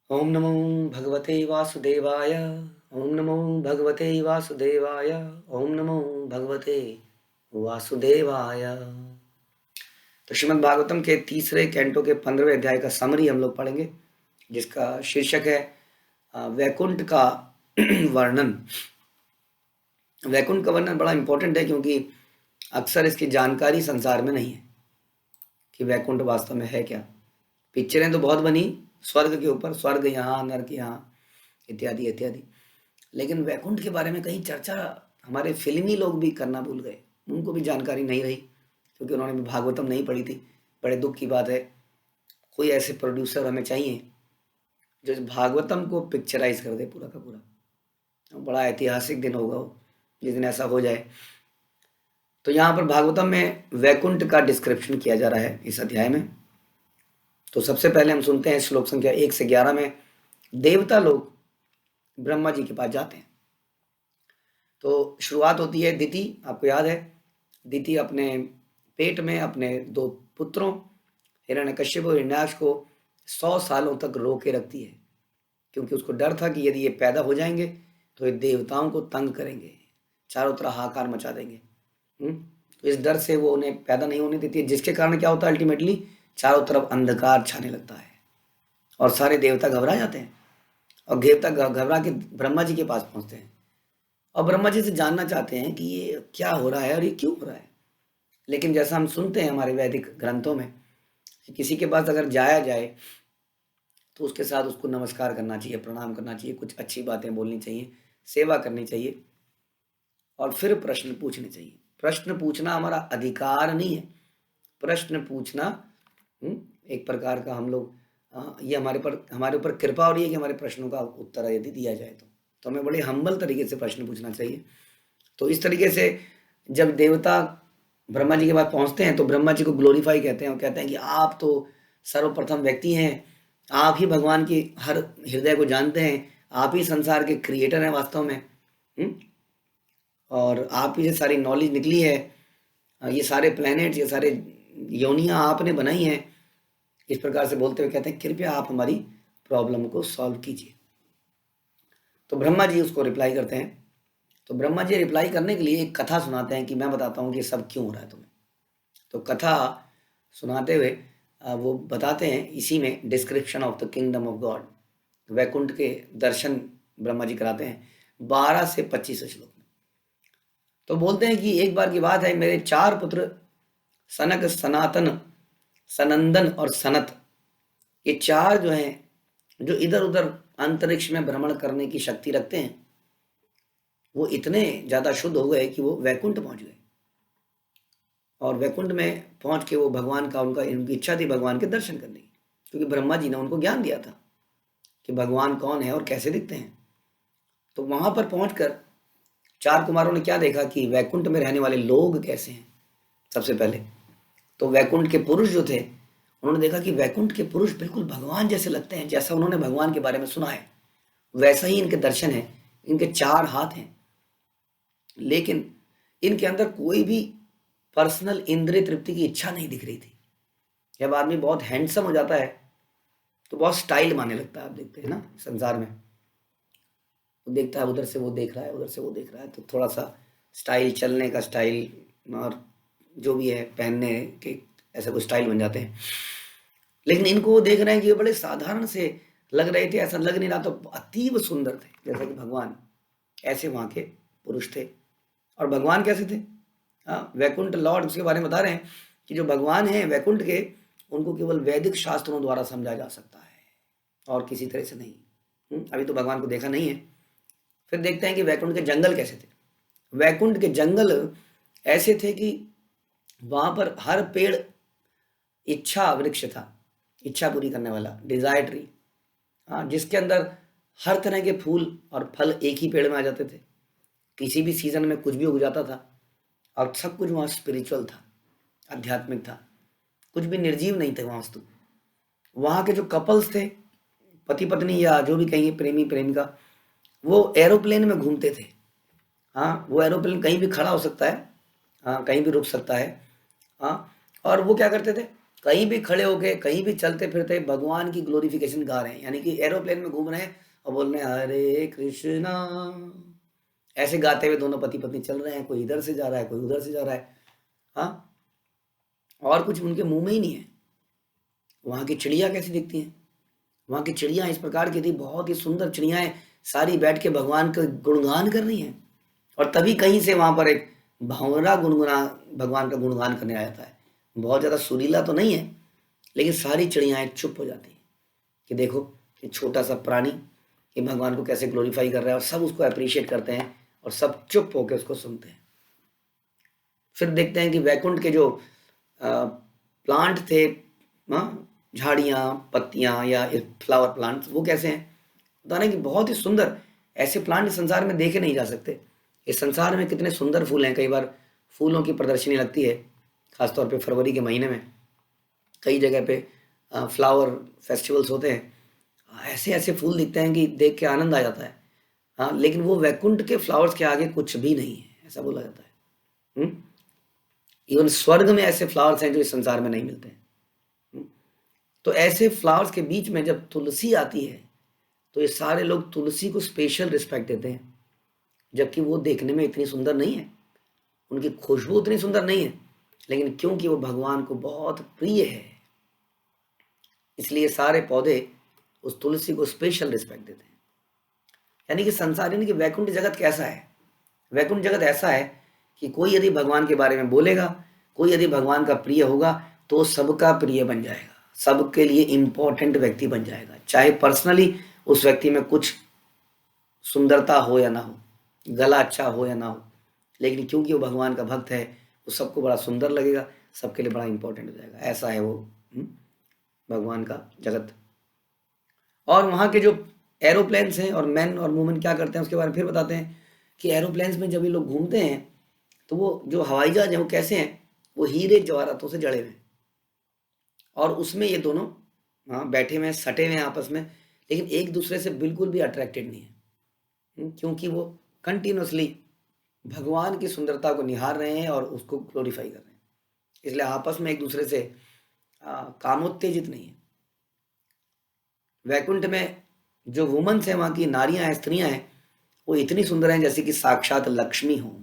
ओम नमो भगवते वासुदेवाय। ओम नमो भगवते वासुदेवाय। ओम नमो भगवते वासुदेवाय। तो श्रीमद् भागवतम के तीसरे कैंटो के 15वें अध्याय का समरी हम लोग पढ़ेंगे, जिसका शीर्षक है वैकुंठ का वर्णन। वैकुंठ का वर्णन बड़ा इंपॉर्टेंट है, क्योंकि अक्सर इसकी जानकारी संसार में नहीं है कि वैकुंठ वास्तव में है क्या। पिक्चरें तो बहुत बनी स्वर्ग के ऊपर, स्वर्ग यहाँ, नर्क यहाँ, इत्यादि इत्यादि, लेकिन वैकुंठ के बारे में कहीं चर्चा हमारे फिल्मी लोग भी करना भूल गए। उनको भी जानकारी नहीं रही, क्योंकि उन्होंने भी भागवतम नहीं पढ़ी थी। बड़े दुख की बात है। कोई ऐसे प्रोड्यूसर हमें चाहिए जो इस भागवतम को पिक्चराइज कर दे पूरा का पूरा। बड़ा ऐतिहासिक दिन होगा वो, जिस दिन ऐसा हो जाए। तो यहाँ पर भागवतम में वैकुंठ का डिस्क्रिप्शन किया जा रहा है इस अध्याय में। तो सबसे पहले हम सुनते हैं श्लोक संख्या 1 से 11 में देवता लोग ब्रह्मा जी के पास जाते हैं। तो शुरुआत होती है दिति, आपको याद है, दिति अपने पेट में अपने दो पुत्रों हिरण्यकश्यप और हिरण्याक्ष को 100 सालों तक रोके रखती है, क्योंकि उसको डर था कि यदि ये पैदा हो जाएंगे तो ये देवताओं को तंग करेंगे, चारों तरफ हाहाकार मचा देंगे। तो इस डर से वो उन्हें पैदा नहीं होने देती है, जिसके कारण क्या होता है, अल्टीमेटली चारों तरफ अंधकार छाने लगता है और सारे देवता घबरा जाते हैं। और देवता घबरा के ब्रह्मा जी के पास पहुंचते हैं और ब्रह्मा जी से जानना चाहते हैं कि ये क्या हो रहा है और ये क्यों हो रहा है। लेकिन जैसा हम सुनते हैं हमारे वैदिक ग्रंथों में कि किसी के पास अगर जाया जाए तो उसके साथ उसको नमस्कार करना चाहिए, प्रणाम करना चाहिए, कुछ अच्छी बातें बोलनी चाहिए, सेवा करनी चाहिए और फिर प्रश्न पूछने चाहिए। प्रश्न पूछना हमारा अधिकार नहीं है। प्रश्न पूछना एक प्रकार का हम लोग ये हमारे ऊपर कृपा हो रही है कि हमारे प्रश्नों का उत्तर यदि दिया जाए तो हमें बड़े हम्बल तरीके से प्रश्न पूछना चाहिए। तो इस तरीके से जब देवता ब्रह्मा जी के पास पहुंचते हैं तो ब्रह्मा जी को ग्लोरीफाई कहते हैं और कहते हैं कि आप तो सर्वप्रथम व्यक्ति हैं, आप ही भगवान की हर हृदय को जानते हैं, आप ही संसार के क्रिएटर हैं वास्तव में। और आप ही से सारी नॉलेज निकली है। ये सारे प्लैनेट्स, ये सारे योनियां आपने बनाई हैं। इस प्रकार से बोलते हुए कहते हैं कृपया आप हमारी प्रॉब्लम को सॉल्व कीजिए। तो ब्रह्मा जी उसको रिप्लाई करते हैं। तो ब्रह्मा जी रिप्लाई करने के लिए एक कथा सुनाते हैं कि मैं बताता हूँ कि सब क्यों हो रहा है तुम्हें। तो कथा सुनाते हुए वो बताते हैं, इसी में description of the kingdom of God, Vaikuntha के दर्शन ब्रह्मा जी कराते हैं 12 से 25 श्लोक में। तो बोलते हैं कि एक बार की बात है, मेरे 4 पुत्र सनक, सनातन, सनंदन और सनत, ये 4 जो हैं, जो इधर उधर अंतरिक्ष में भ्रमण करने की शक्ति रखते हैं, वो इतने ज़्यादा शुद्ध हो गए कि वो वैकुंठ पहुंच गए। और वैकुंठ में पहुंच के वो भगवान का, उनकी इच्छा थी भगवान के दर्शन करने की, क्योंकि ब्रह्मा जी ने उनको ज्ञान दिया था कि भगवान कौन है और कैसे दिखते हैं। तो वहां पर पहुंचकर 4 कुमारों ने क्या देखा कि वैकुंठ में रहने वाले लोग कैसे हैं। सबसे पहले तो वैकुंठ के पुरुष जो थे, उन्होंने देखा कि वैकुंठ के पुरुष बिल्कुल भगवान जैसे लगते हैं, जैसा उन्होंने भगवान के बारे में सुना है वैसा ही इनके दर्शन है। इनके 4 हाथ हैं, लेकिन इनके अंदर कोई भी पर्सनल इंद्रिय तृप्ति की इच्छा नहीं दिख रही थी। जब आदमी बहुत हैंडसम हो जाता है तो बहुत स्टाइल मारने लगता है। आप देखते हैं ना संसार में, वो देखता है उधर से वो देख रहा है, उधर से वो देख रहा है, तो थोड़ा सा स्टाइल, चलने का स्टाइल और जो भी है पहनने के, ऐसा कुछ स्टाइल बन जाते हैं। लेकिन इनको वो देख रहे हैं कि ये बड़े साधारण से लग रहे थे, ऐसा लग नहीं रहा, तो अतीब सुंदर थे जैसा कि भगवान। ऐसे वहाँ के पुरुष थे। और भगवान कैसे थे? हाँ, वैकुंठ लॉर्ड उसके बारे में बता रहे हैं कि जो भगवान हैं वैकुंठ के, उनको केवल वैदिक शास्त्रों द्वारा समझा जा सकता है और किसी तरह से नहीं। अभी तो भगवान को देखा नहीं है। फिर देखते हैं कि वैकुंठ के जंगल कैसे थे। वैकुंठ के जंगल ऐसे थे कि वहां पर हर पेड़ इच्छा वृक्ष था, इच्छा पूरी करने वाला, डिजायर ट्री। हाँ, जिसके अंदर हर तरह के फूल और फल एक ही पेड़ में आ जाते थे। किसी भी सीजन में कुछ भी उग जाता था और सब कुछ वहाँ स्पिरिचुअल था, आध्यात्मिक था। कुछ भी निर्जीव नहीं थे वहाँ वस्तु। वहाँ के जो कपल्स थे, पति पत्नी या जो भी कहिए, प्रेमी प्रेमिका, वो एरोप्लेन में घूमते थे। हाँ, वो एरोप्लेन कहीं भी खड़ा हो सकता है, हाँ, कहीं भी रुक सकता है। हाँ, और वो क्या करते थे, कहीं भी खड़े होके, कहीं भी चलते फिरते भगवान की ग्लोरिफिकेशन गा रहे हैं, यानी कि एरोप्लेन में घूम रहे हैं और बोल रहे हैं हरे कृष्णा, ऐसे गाते हुए दोनों पति पत्नी चल रहे हैं, कोई इधर से जा रहा है, कोई उधर से जा रहा है। हाँ, और कुछ उनके मुंह में ही नहीं है। वहाँ की चिड़िया कैसी दिखती हैं? वहाँ की चिड़िया इस प्रकार की थी, बहुत ही सुंदर चिड़ियाएं, सारी बैठ के भगवान का गुणगान कर रही हैं। और तभी कहीं से वहाँ पर एक भंवरा गुनगुना भगवान का गुणगान करने आ जाता है। बहुत ज़्यादा सुरीला तो नहीं है, लेकिन सारी चिड़ियाएं चुप हो जाती हैं कि देखो ये छोटा सा प्राणी ये भगवान को कैसे ग्लोरीफाई कर रहा है, और सब उसको अप्रिशिएट करते हैं और सब चुप होकर उसको सुनते हैं। फिर देखते हैं कि वैकुंठ के जो प्लांट थे, झाड़ियाँ, पत्तियाँ या फ्लावर प्लांट्स, वो कैसे हैं? बता रहे हैं कि बहुत ही सुंदर, ऐसे प्लांट इस संसार में देखे नहीं जा सकते। इस संसार में कितने सुंदर फूल हैं। कई बार फूलों की प्रदर्शनी लगती है, खासतौर पे फरवरी के महीने में कई जगह पे फ्लावर फेस्टिवल्स होते हैं। ऐसे ऐसे फूल दिखते हैं कि देख के आनंद आ जाता है। हाँ, लेकिन वो वैकुंठ के फ्लावर्स के आगे कुछ भी नहीं है, ऐसा बोला जाता है। इवन स्वर्ग में ऐसे फ्लावर्स हैं जो इस संसार में नहीं मिलते हैं। तो ऐसे फ्लावर्स के बीच में जब तुलसी आती है तो ये सारे लोग तुलसी को स्पेशल रिस्पेक्ट देते हैं, जबकि वो देखने में इतनी सुंदर नहीं है, उनकी खुशबू उतनी सुंदर नहीं है, लेकिन क्योंकि वो भगवान को बहुत प्रिय है, इसलिए सारे पौधे उस तुलसी को स्पेशल रिस्पेक्ट देते हैं। यानी कि संसार, यानी कि वैकुंठ जगत कैसा है? वैकुंठ जगत ऐसा है कि कोई यदि भगवान के बारे में बोलेगा, कोई यदि भगवान का प्रिय होगा, तो सबका प्रिय बन जाएगा, सबके लिए इम्पोर्टेंट व्यक्ति बन जाएगा, चाहे पर्सनली उस व्यक्ति में कुछ सुंदरता हो या ना हो, गला अच्छा हो या ना हो, लेकिन क्योंकि वो भगवान का भक्त है, वो सबको बड़ा सुंदर लगेगा, सबके लिए बड़ा इंपॉर्टेंट हो जाएगा। ऐसा है वो भगवान का जगत। और वहाँ के जो एरोप्लेन्स हैं और मैन और वुमेन क्या करते हैं उसके बारे में फिर बताते हैं कि एरोप्लेन्स में जब ये लोग घूमते हैं तो वो जो हवाई जहाज हैं वो कैसे हैं? वो हीरे जवाहरातों से जड़े हुए हैं, और उसमें ये दोनों बैठे हुए हैं, सटे हुए हैं आपस में, लेकिन एक दूसरे से बिल्कुल भी अट्रैक्टेड नहीं है, क्योंकि वो कंटिन्यूसली भगवान की सुंदरता को निहार रहे हैं और उसको ग्लोरीफाई कर रहे हैं, इसलिए आपस में एक दूसरे से कामोत्तेजित नहीं है। वैकुंठ में जो वुमन्स हैं, वहाँ की नारियां हैं, स्त्रियां हैं, वो इतनी सुंदर हैं जैसे कि साक्षात लक्ष्मी हो।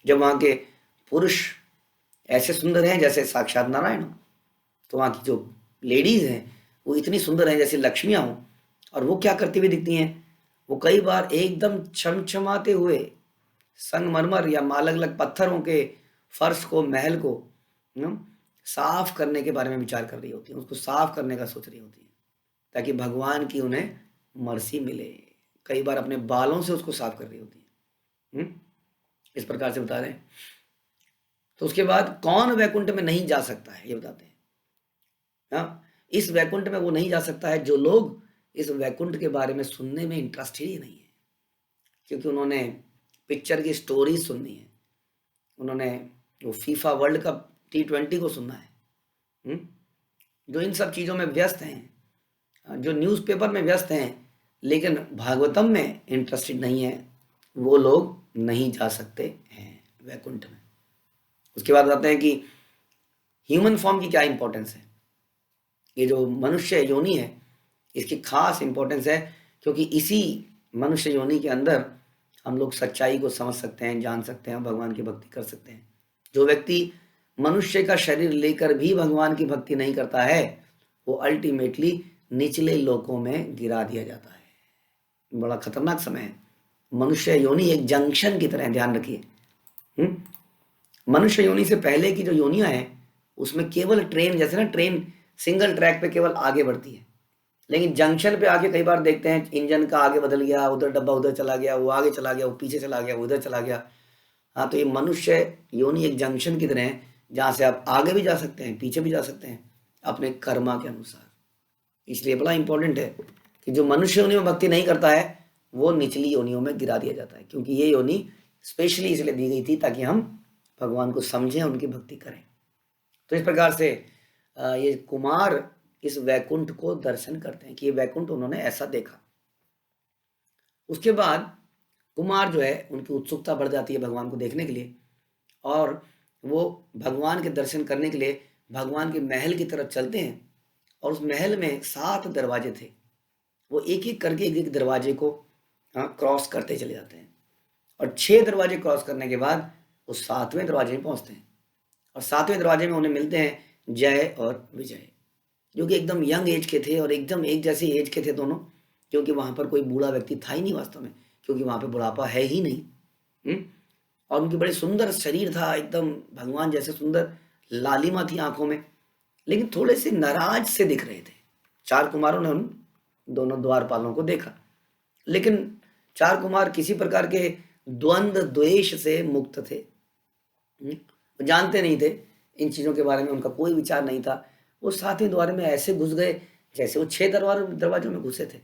जब वहाँ के पुरुष ऐसे सुंदर हैं जैसे साक्षात नारायण हो, तो वहाँ की जो लेडीज हैं वो इतनी सुंदर हैं जैसे लक्ष्मियाँ हों। और वो क्या करती हुई दिखती हैं? वो कई बार एकदम चमचमाते हुए संगमरमर या अलग अलग पत्थरों के फर्श को, महल को साफ करने के बारे में विचार कर रही होती हैं, उसको साफ करने का सोच रही होती हैं, ताकि भगवान की उन्हें मर्सी मिले। कई बार अपने बालों से उसको साफ कर रही होती है। इस प्रकार से बता रहे हैं। तो उसके बाद कौन वैकुंठ में नहीं जा सकता है ये बताते हैं। हाँ, इस वैकुंठ में वो नहीं जा सकता है जो लोग इस वैकुंठ के बारे में सुनने में इंटरेस्टेड ही नहीं है, क्योंकि उन्होंने पिक्चर की स्टोरी सुननी है, उन्होंने वो फीफा वर्ल्ड कप T20 को सुनना है, जो इन सब चीज़ों में व्यस्त हैं, जो न्यूज़पेपर में व्यस्त हैं, लेकिन भागवतम में इंटरेस्टेड नहीं है, वो लोग नहीं जा सकते हैं वैकुंठ में। उसके बाद बताते हैं कि ह्यूमन फॉर्म की क्या इंपॉर्टेंस है। ये जो मनुष्य योनि है इसकी खास इंपॉर्टेंस है, क्योंकि इसी मनुष्य योनि के अंदर हम लोग सच्चाई को समझ सकते हैं, जान सकते हैं, भगवान की भक्ति कर सकते हैं। जो व्यक्ति मनुष्य का शरीर लेकर भी भगवान की भक्ति नहीं करता है, वो अल्टीमेटली निचले लोकों में गिरा दिया जाता है। बड़ा खतरनाक समय है। मनुष्य योनि एक जंक्शन की तरह, ध्यान रखिए। मनुष्य योनि से पहले की जो योनियां हैं उसमें केवल ट्रेन, जैसे ना ट्रेन सिंगल ट्रैक पे केवल आगे बढ़ती है, लेकिन जंक्शन पे आके कई बार देखते हैं इंजन का आगे बदल गया, उधर डब्बा उधर चला गया, वो आगे चला गया, वो पीछे चला गया, वो उधर चला गया। हाँ, तो ये मनुष्य योनि एक जंक्शन की तरह है, जहाँ से आप आगे भी जा सकते हैं, पीछे भी जा सकते हैं अपने कर्मा के अनुसार। इसलिए बड़ा इंपॉर्टेंट है कि जो मनुष्य योनि में भक्ति नहीं करता है वो निचली योनियों में गिरा दिया जाता है, क्योंकि ये योनि स्पेशली इसलिए दी गई थी ताकि हम भगवान को समझें, उनकी भक्ति करें। तो इस प्रकार से ये कुमार इस वैकुंठ को दर्शन करते हैं कि ये वैकुंठ उन्होंने ऐसा देखा। उसके बाद कुमार जो है उनकी उत्सुकता बढ़ जाती है भगवान को देखने के लिए, और वो भगवान के दर्शन करने के लिए भगवान के महल की तरफ चलते हैं और उस महल में 7 दरवाजे थे। वो एक एक करके एक एक दरवाजे को क्रॉस करते चले जाते हैं और 6 दरवाजे क्रॉस करने के बाद वो 7वें दरवाजे में पहुंचते हैं और 7वें दरवाजे में उन्हें मिलते हैं जय और विजय, जो कि एकदम यंग एज के थे और एकदम एक जैसे एज के थे दोनों, क्योंकि वहां पर कोई बूढ़ा व्यक्ति था ही नहीं वास्तव में, क्योंकि वहां पे बुढ़ापा है ही नहीं। और उनकी बड़े सुंदर शरीर था, एकदम भगवान जैसे सुंदर लालिमा थी आंखों में, लेकिन थोड़े से नाराज से दिख रहे थे। 4 कुमारों ने उन दोनों द्वारपालों को देखा, लेकिन 4 कुमार किसी प्रकार के द्वंद्व द्वेष से मुक्त थे। वो जानते नहीं थे इन चीज़ों के बारे में, उनका कोई विचार नहीं था। वो 7वें द्वार में ऐसे घुस गए जैसे वो 6 दरवाजों में घुसे थे।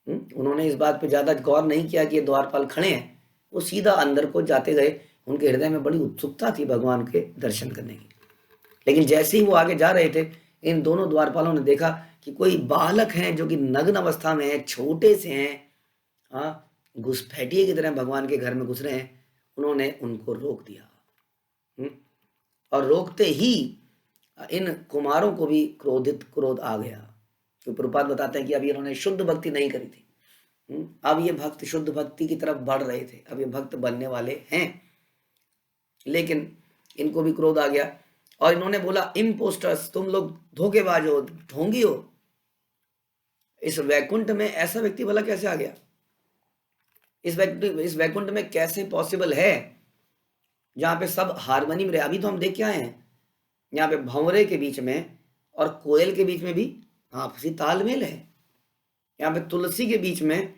उन्होंने इस बात पे ज़्यादा गौर नहीं किया कि ये द्वारपाल खड़े हैं, वो सीधा अंदर को जाते गए। उनके हृदय में बड़ी उत्सुकता थी भगवान के दर्शन करने की, लेकिन जैसे ही वो आगे जा रहे थे, इन दोनों द्वारपालों ने देखा कि कोई बालक हैं जो कि नग्न अवस्था में है, छोटे से हैं, घुसपैठिए की तरह भगवान के घर में घुस रहे हैं। उन्होंने उनको रोक दिया और रोकते ही इन कुमारों को भी क्रोध आ गया। तो प्रभुपाद बताते हैं कि अब इन्होंने शुद्ध भक्ति नहीं करी थी, अब ये भक्त शुद्ध भक्ति की तरफ बढ़ रहे थे, अब ये भक्त बनने वाले हैं, लेकिन इनको भी क्रोध आ गया और इन्होंने बोला, इम्पोस्टर्स, तुम लोग धोखेबाज हो, ढोंगी हो। इस वैकुंठ में ऐसा व्यक्ति भला कैसे आ गया? इस वैकुंठ में कैसे पॉसिबल है जहां पे सब हारमोनी में रहे? अभी तो हम देख के आए हैं, यहाँ पे भंवरे के बीच में और कोयल के बीच में भी आपसी तालमेल है। यहाँ पे तुलसी के बीच में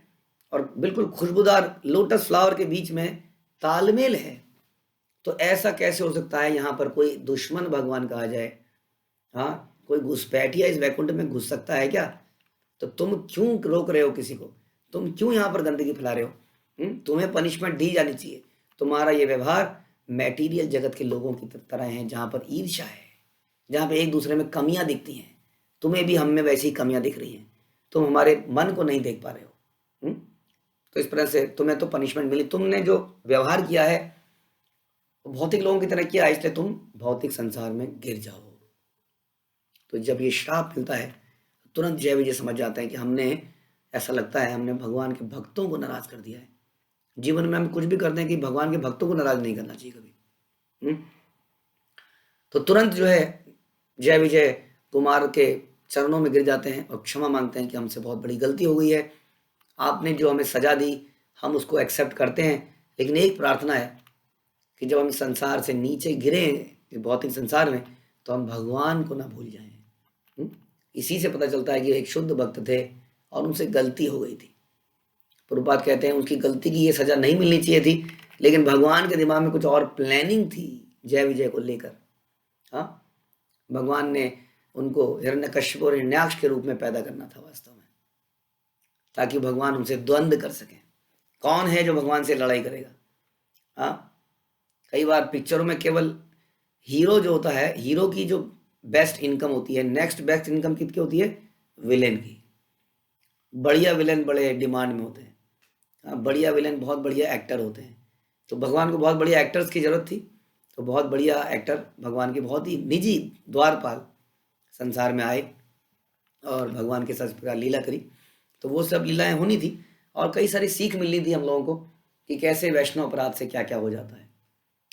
और बिल्कुल खुशबूदार लोटस फ्लावर के बीच में तालमेल है। तो ऐसा कैसे हो सकता है यहाँ पर कोई दुश्मन भगवान कहा जाए? कोई घुसपैठिया इस वैकुंठ में घुस सकता है क्या? तो तुम क्यों रोक रहे हो किसी को? तुम क्यों यहाँ पर गंदगी फैला रहे हो? तुम्हें पनिशमेंट दी जानी चाहिए। तुम्हारा ये व्यवहार मैटीरियल जगत के लोगों की तरह है, जहाँ पर ईर्ष्या है, जहाँ पे एक दूसरे में कमियां दिखती हैं। तुम्हें भी हम में वैसी ही कमियां दिख रही हैं, तुम हमारे मन को नहीं देख पा रहे हो। तो इस तरह से तुम्हें तो पनिशमेंट मिली। तुमने जो व्यवहार किया है भौतिक लोगों की तरह किया, इसलिए तुम भौतिक संसार में गिर जाओ। तो जब ये श्राप मिलता है, तुरंत जय विजय समझ जाते हैं कि हमने, ऐसा लगता है हमने भगवान के भक्तों को नाराज कर दिया है। जीवन में हम कुछ भी करते हैं कि भगवान के भक्तों को नाराज नहीं करना चाहिए कभी। तो तुरंत जो है जय विजय कुमार के चरणों में गिर जाते हैं और क्षमा मांगते हैं कि हमसे बहुत बड़ी गलती हो गई है, आपने जो हमें सजा दी हम उसको एक्सेप्ट करते हैं, लेकिन एक प्रार्थना है कि जब हम संसार से नीचे गिरे भौतिक संसार में, तो हम भगवान को ना भूल जाएं। इसी से पता चलता है कि एक शुद्ध भक्त थे और उनसे गलती हो गई थी। प्रभुपाद कहते हैं उनकी गलती की ये सजा नहीं मिलनी चाहिए थी, लेकिन भगवान के दिमाग में कुछ और प्लानिंग थी जय विजय को लेकर। भगवान ने उनको हिरण्यकश्यप और हिरण्याक्ष के रूप में पैदा करना था वास्तव में, ताकि भगवान उनसे द्वंद्व कर सकें। कौन है जो भगवान से लड़ाई करेगा? कई बार पिक्चरों में केवल हीरो जो होता है, हीरो की जो बेस्ट इनकम होती है, नेक्स्ट बेस्ट इनकम कितनी होती है? विलेन की। बढ़िया विलेन बड़े डिमांड में होते हैं। बढ़िया विलेन बहुत बढ़िया एक्टर होते हैं। तो भगवान को बहुत बढ़िया एक्टर्स की जरूरत थी, तो बहुत बढ़िया एक्टर भगवान के बहुत ही निजी द्वारपाल संसार में आए और भगवान के साथ इस प्रकार लीला करी। तो वो सब लीलाएं होनी थी और कई सारी सीख मिलनी थी हम लोगों को कि कैसे वैष्णव अपराध से क्या क्या हो जाता है।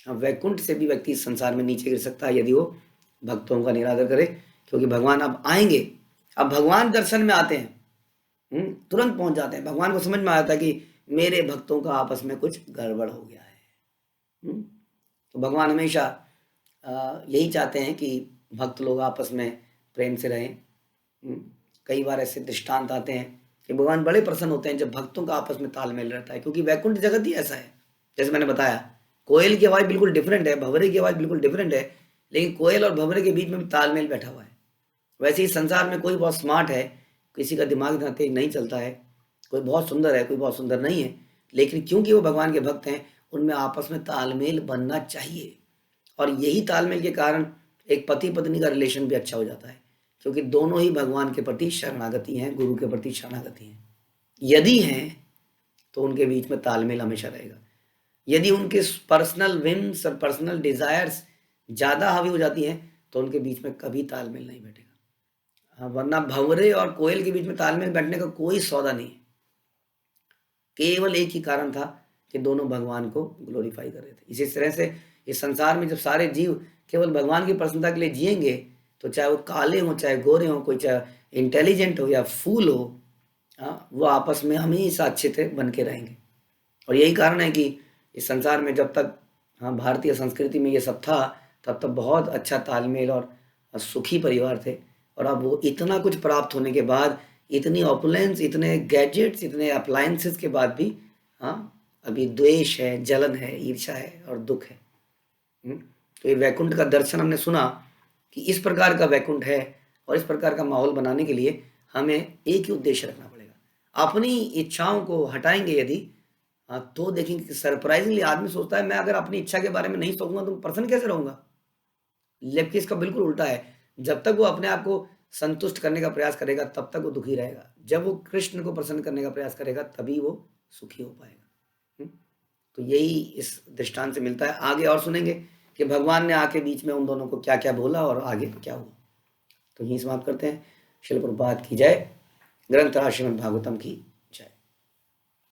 अब वैकुंठ से भी व्यक्ति इस संसार में नीचे गिर सकता है यदि वो भक्तों का निरादर करे, क्योंकि भगवान अब आएंगे। अब भगवान दर्शन में आते हैं, तुरंत पहुंच जाते हैं। भगवान को समझ में आता है कि मेरे भक्तों का आपस में कुछ गड़बड़ हो गया है। तो भगवान हमेशा यही चाहते हैं कि भक्त लोग आपस में प्रेम से रहें। कई बार ऐसे दृष्टांत आते हैं कि भगवान बड़े प्रसन्न होते हैं जब भक्तों का आपस में तालमेल रहता है, क्योंकि वैकुंठ जगत ही ऐसा है। जैसे मैंने बताया, कोयल की आवाज़ बिल्कुल डिफरेंट है, भंवरे की आवाज़ बिल्कुल डिफरेंट है, लेकिन कोयल और भंवरे के बीच में भी तालमेल बैठा हुआ है। वैसे ही संसार में कोई बहुत स्मार्ट है, किसी का दिमाग इतना तेज नहीं चलता है, कोई बहुत सुंदर है, कोई बहुत सुंदर नहीं है, लेकिन क्योंकि वो भगवान के भक्त हैं उनमें आपस में तालमेल बनना चाहिए। और यही तालमेल के कारण एक पति पत्नी का रिलेशन भी अच्छा हो जाता है, क्योंकि दोनों ही भगवान के प्रति शरणागति हैं, गुरु के प्रति शरणागति हैं। यदि हैं तो उनके बीच में तालमेल हमेशा रहेगा। यदि उनके पर्सनल विम्स और पर्सनल डिजायर्स ज़्यादा हावी हो जाती हैं तो उनके बीच में कभी तालमेल नहीं बैठेगा। हाँ, वरना भंवरे और कोयल के बीच में तालमेल बैठने का कोई सौदा नहीं है। केवल एक ही कारण था कि दोनों भगवान को ग्लोरीफाई कर रहे थे। इसी तरह से इस संसार में जब सारे जीव केवल भगवान की प्रसन्नता के लिए जिएंगे, तो चाहे वो काले हों, चाहे गोरे हों, कोई चाहे इंटेलिजेंट हो या फूल हो, वो आपस में हमेशा अच्छे थे बन के रहेंगे। और यही कारण है कि इस संसार में जब तक भारतीय संस्कृति में ये सब था, तब तक बहुत अच्छा तालमेल और सुखी परिवार थे। और अब वो इतना कुछ प्राप्त होने के बाद, इतनी ऑपुलेंस, इतने गैजेट्स, इतने अप्लायंसेस के बाद भी अभी द्वेष है, जलन है, ईर्ष्या है और दुख है। तो ये वैकुंठ का दर्शन हमने सुना कि इस प्रकार का वैकुंठ है, और इस प्रकार का माहौल बनाने के लिए हमें एक ही उद्देश्य रखना पड़ेगा। अपनी इच्छाओं को हटाएंगे यदि, तो देखेंगे कि सरप्राइजिंगली आदमी सोचता है मैं अगर अपनी इच्छा के बारे में नहीं सोचूंगा तो प्रसन्न कैसे रहूंगा। जबकि इसका बिल्कुल उल्टा है। जब तक वो अपने आप को संतुष्ट करने का प्रयास करेगा, तब तक वो दुखी रहेगा। जब वो कृष्ण को प्रसन्न करने का प्रयास करेगा, तभी वो सुखी हो पाएगा। तो यही इस दृष्टांत से मिलता है। आगे और सुनेंगे कि भगवान ने आके बीच में उन दोनों को क्या क्या बोला और आगे क्या हुआ। तो यहीं समाप्त करते हैं। श्रील प्रभुपाद की जय। ग्रंथ श्रीमद् भागवतम की